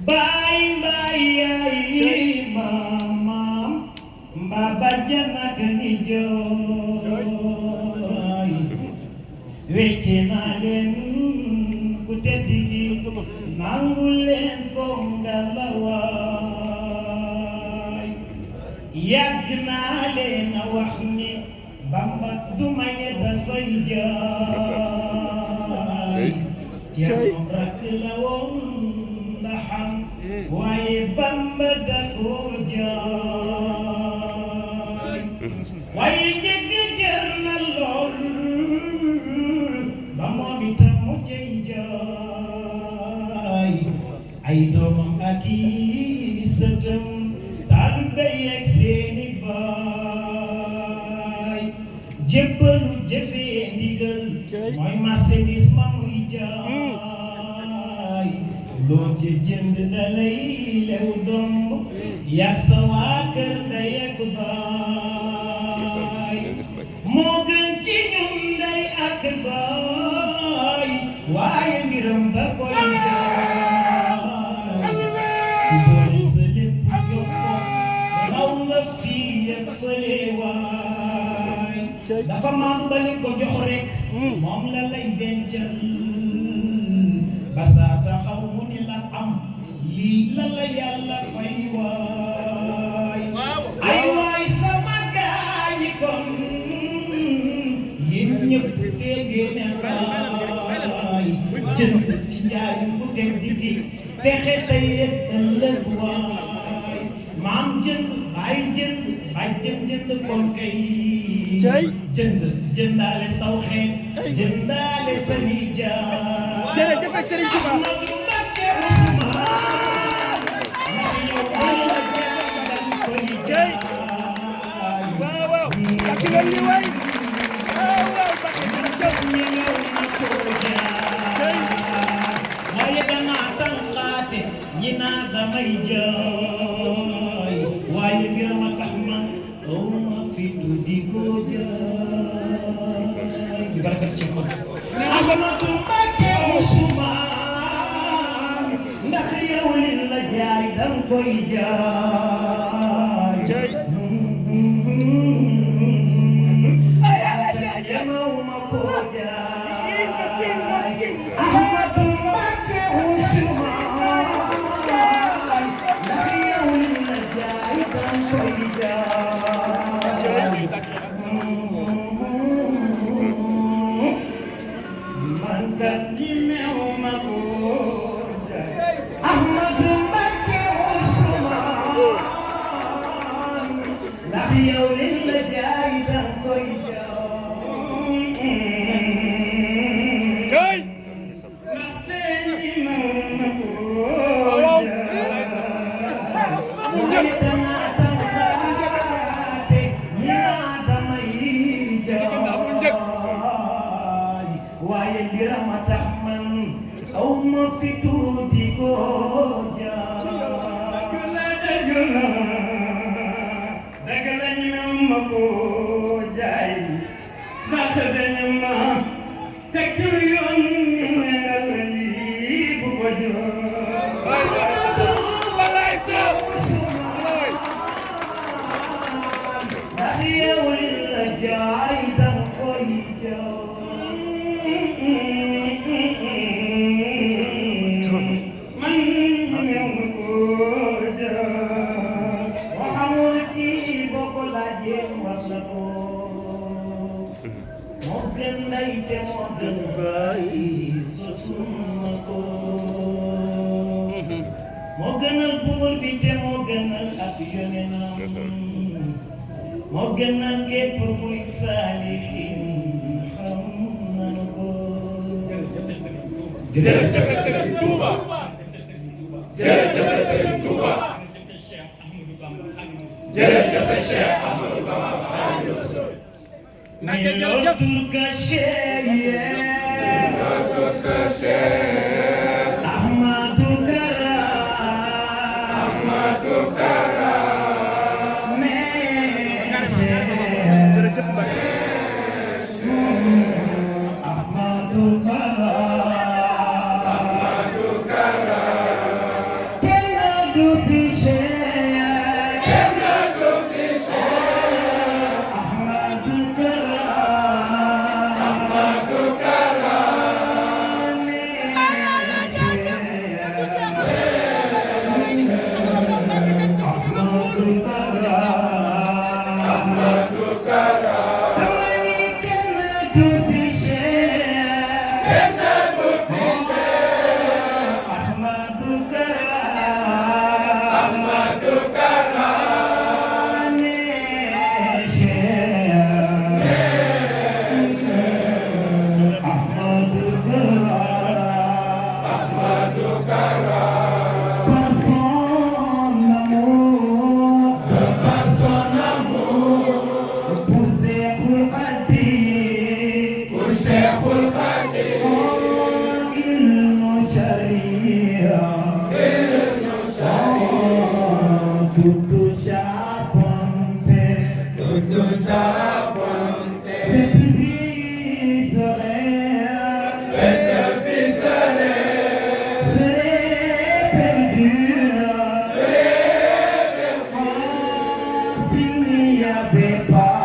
Bye bye mama Baba jana kani joy Wece na leen ku tedd gi nangul leen ko ngalawaay yàgg naa leen a wax ni Bamba du maye dafay jaay Ceerno rakk la woon ndaxam waaye Bamba da koo jaay waaye njëkk jar na lool ba moom itam mu cay jaay ay doomam ak i sëtam taalibe ak seeni baay jébbalu jëfee ndigal mooy marchandise ma muy jaay loo ci jënd dalay lew domb yak sa waa kër ndey ak baay moo gën ci ñun ndey ak baay waaye mbiram da koy jaay ku boole sa lépp jox ko raw nga fii ak fële waay dafa maam ba li ko jox rek moom la lay dencal ba saa taxaw mu ni la am lii la la yàlla fay waay ay waay sama gaañi kon yéen ñëpp te ngeen raay jënd ci jaayu ku teg diggi texe tey ak ëllëg waay maam jënd baay jënd kon kay jëndaale saw xeet jëndaale sa nijaay jërëjëf Serigne Touba Ahmadou Mbacke Ousmane waaw waaw ak leen ni way waaw waaw Mbacke jërëjëf waaye danaa tànqaate ñi naa damay jaay waaye mbir ma tax man aw ma fi tuddi ko jaay bi barakat Cheikh Ahmadou Mbacke Ousmane ndax yow li la jaay dang koy jaay jamaw ma ko jaay Ahmadou Mbacke Ousmane ndax yow li la jaay dang koy jaay man kat ñi meew ma ko jaay Ahmadou Mbacke Ousmane ndax yow li la jaay dang koy jaay ndaxte ñi meew ma ko jaay dama santaate ñaa damay jaay waaye mbiram a tax man aw ma fi tuuti ko jaay dëgg la ñu ne ma ko jaay ndax dañu ma teg ci yoon ñu ne la lii bu ko jox ndax yow li la jaay danga koy man ñëw ko jaay waxamul kii boo ko laajee war na ko moo gën ndey te moo gën baay sosuma ko moo gënal buur bi te moo gënal ab yonenam moo gënal képp kuy saalihin xam nanu ko jërëjëf Serigne Touba jërëjëf Serigne Touba jërëjëf Cheikh Ahmadou Bamba Khadimu Rasul turka cheikh Ahmadou Kara Ahmadou Kara jërëjëf Mbacke Ahmadou Kara Ahmadou Kara tutto Chaponte, tutto Chaponte, cette vie serait, serait perdue, s'il n'y avait pas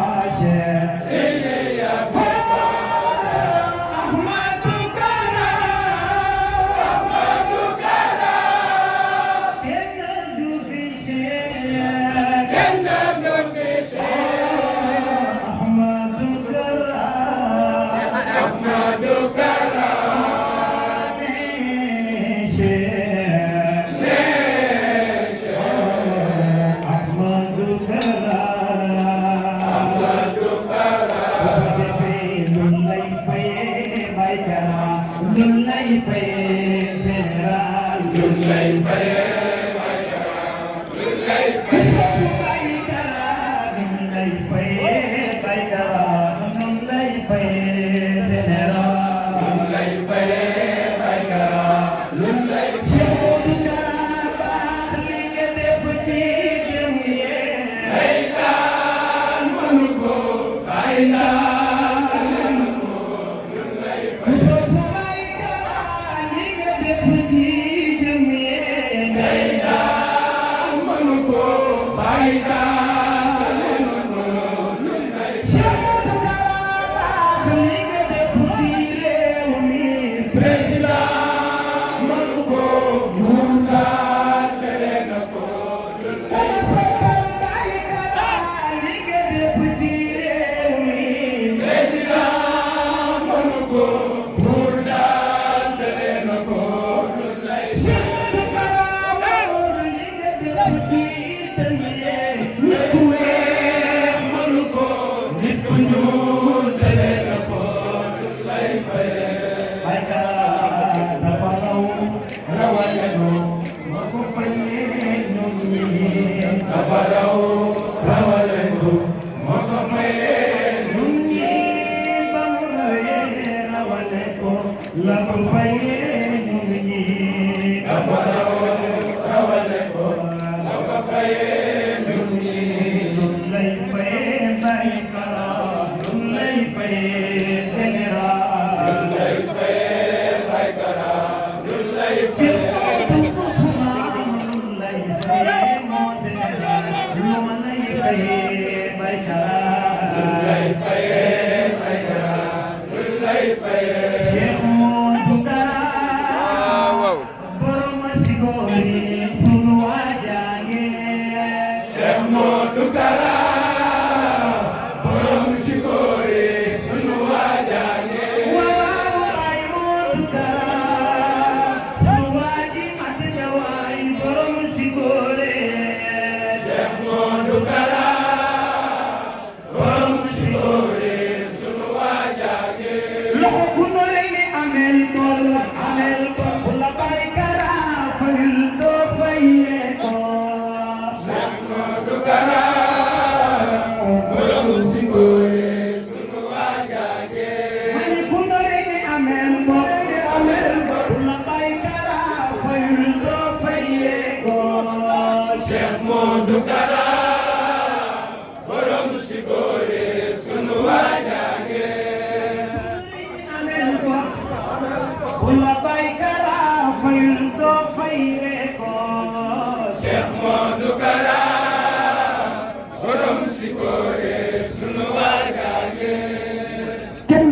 kenn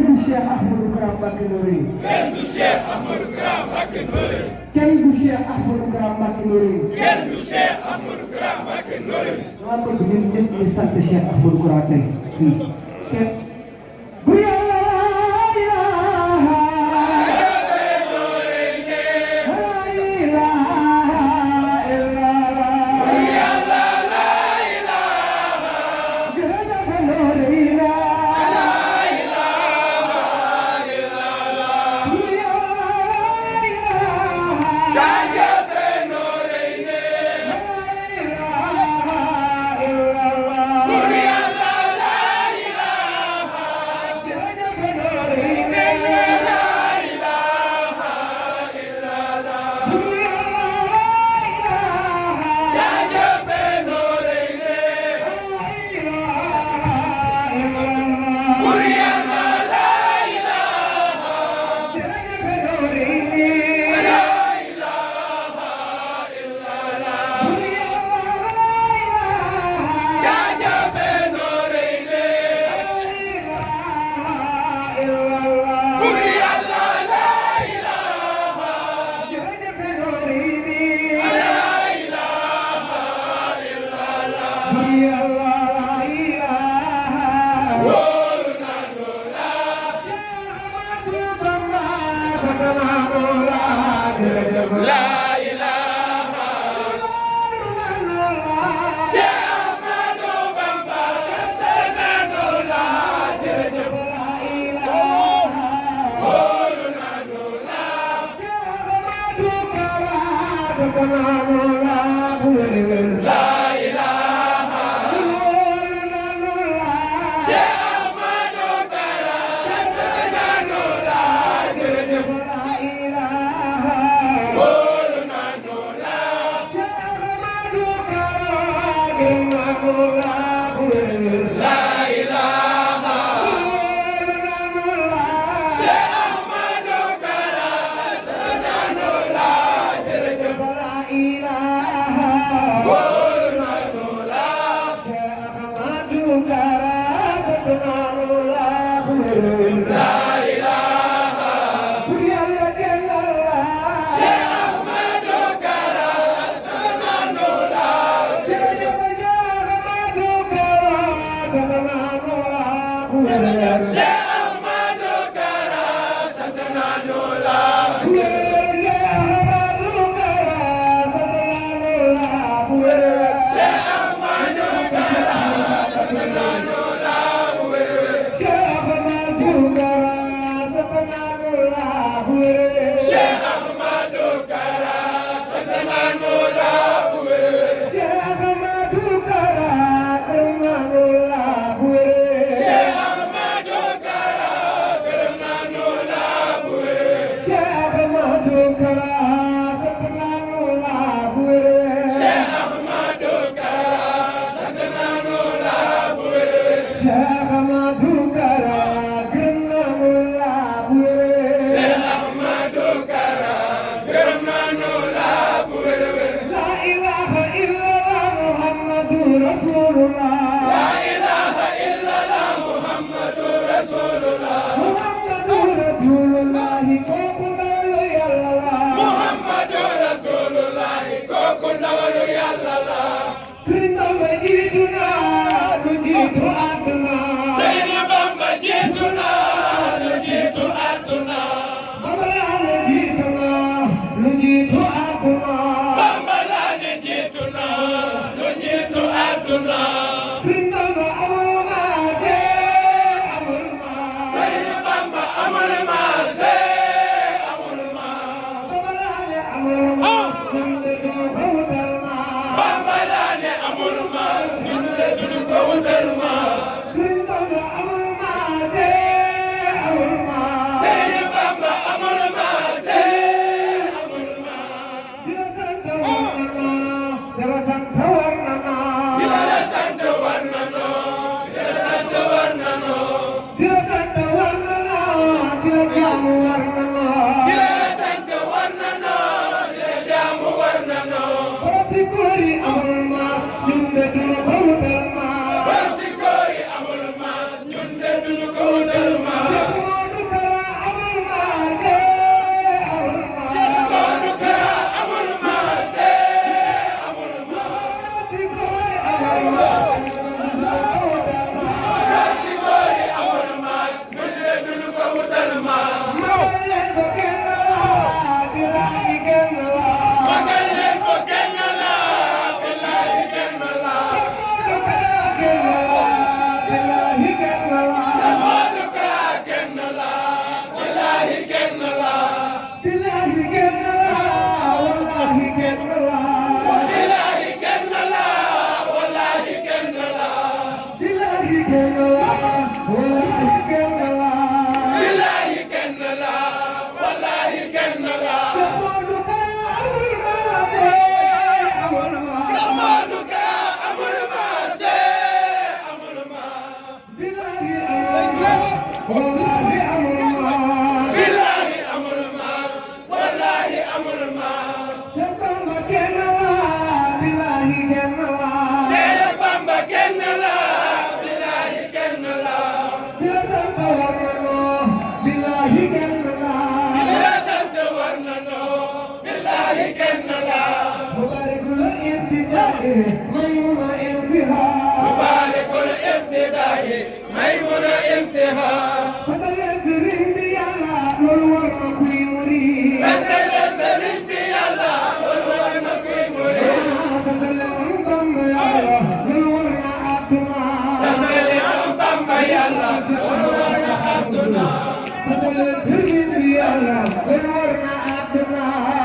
du cheikh Ahmadou Kara Mbacké Noreyni. kenn du cheikh Ahmadou Kara Mbacké Noreyni. kenn du cheikh Ahmadou Kara Mbacké Noreyni. dama bëgg ñun ñëpp ñu sant cheikh Ahmadou Kara tey kenn bu yàlla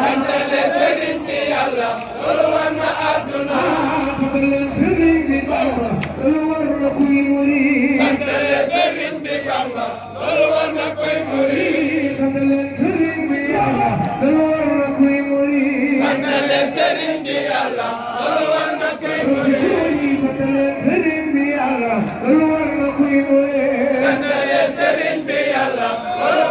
Santale Serigne bi Yàlla loolu war na àdduna sant leen sëriñ bi Bamba loolu war na kuy murid sant leen sëriñ bi Bamba loolu war na kuy murid sant leen sëriñ bi Yàlla loolu war na kuy murid sant leen sëriñ bi Yàlla loolu war na kuy murid sant leen sëriñ bi Yàlla loolu war na kuy murid sant leen sëriñ bi Yàlla loolu